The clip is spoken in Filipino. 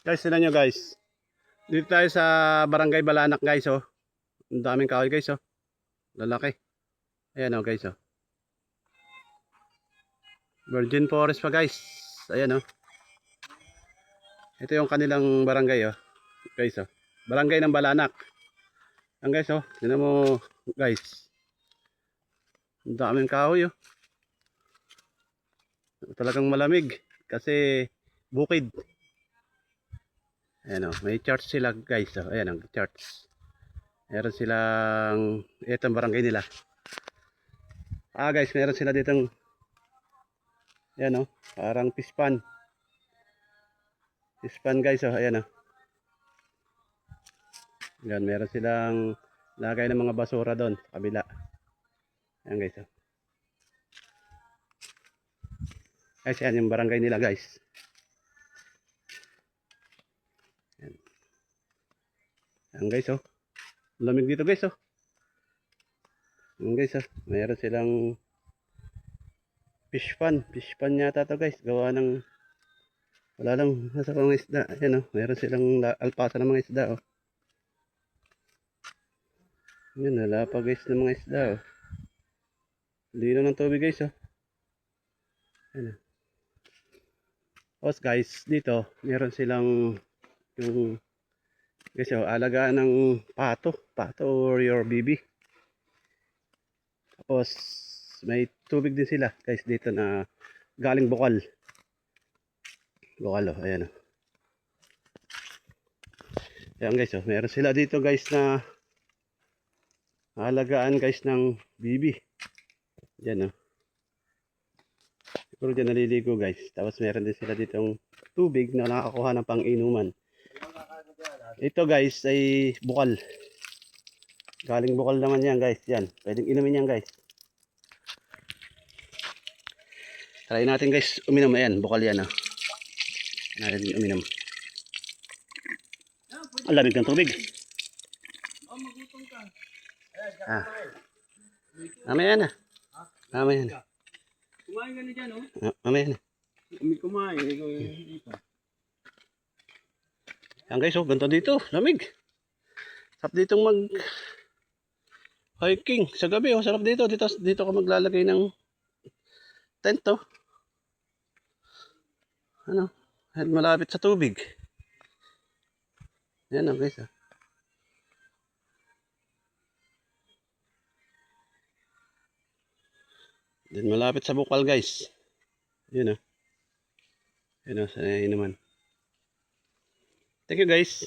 Guys, tignan nyo guys. Dito tayo sa Barangay Balanak guys, oh. Ang daming kahoy guys, oh. Lalaki. Ayan, oh guys, oh. Virgin Forest pa guys. Ayan, oh. Ito yung kanilang barangay, oh. Guys, oh. Barangay ng Balanak. Ayan guys, oh. Tignan mo guys. Ang daming kahoy, oh. Talagang malamig. Kasi bukid. Ayan, oh. May church sila guys, oh. Ayan, ang church. Meron silang itong barangay nila. Guys, meron sila ditong ayan, oh, parang pispan. Pispan guys, oh, ayan, oh. Ayan, meron silang lagay ng mga basura doon sa kabila. Ayan guys, oh. Guys, ayan yung barangay nila guys. Ayan, ayan guys, oh. Lamig dito guys, oh. Ayan guys, oh. Meron silang fish pan yata to guys. Gawa ng wala lang nasa mga isda. Ayan, oh. Meron silang alpasa ng mga isda, oh. Ayan, wala pa guys ng mga isda, oh. Lino ng tubig guys, oh. Ayan, oh. Tapos guys, dito meron silang yung guys, oh, alagaan ng pato or your baby. Tapos may tubig din sila guys dito na galing bukal, oh, ayan, oh. Ayan guys, oh, meron sila dito guys na alagaan guys ng baby. Yan, oh. Siguro dyan naliligo guys. Tapos meron din sila ditong tubig na nakakuha ng pang-inuman. Ito guys ay bukal. Galing bukal naman yan guys. Yan. Pwedeng inumin yan guys. Try natin guys uminom. Ayan. Bukal yan, oh. Natin uminom. Ang lamig ng tubig. Mamaya na. Mamaya na. Kumain ka na dyan, oh. Mamaya na. Kami kumain. Ikaw hindi pa. Yan guys, oh, ganito dito, lamig. Sarap ditong mag hiking sa gabi, oh, sarap dito. Dito ka maglalagay ng tent, oh. Ano? Malapit sa tubig. Yan, oh, guys, oh. Din malapit sa bukal guys. Yun, oh. Yun, oh, sanayin naman. Thank you guys.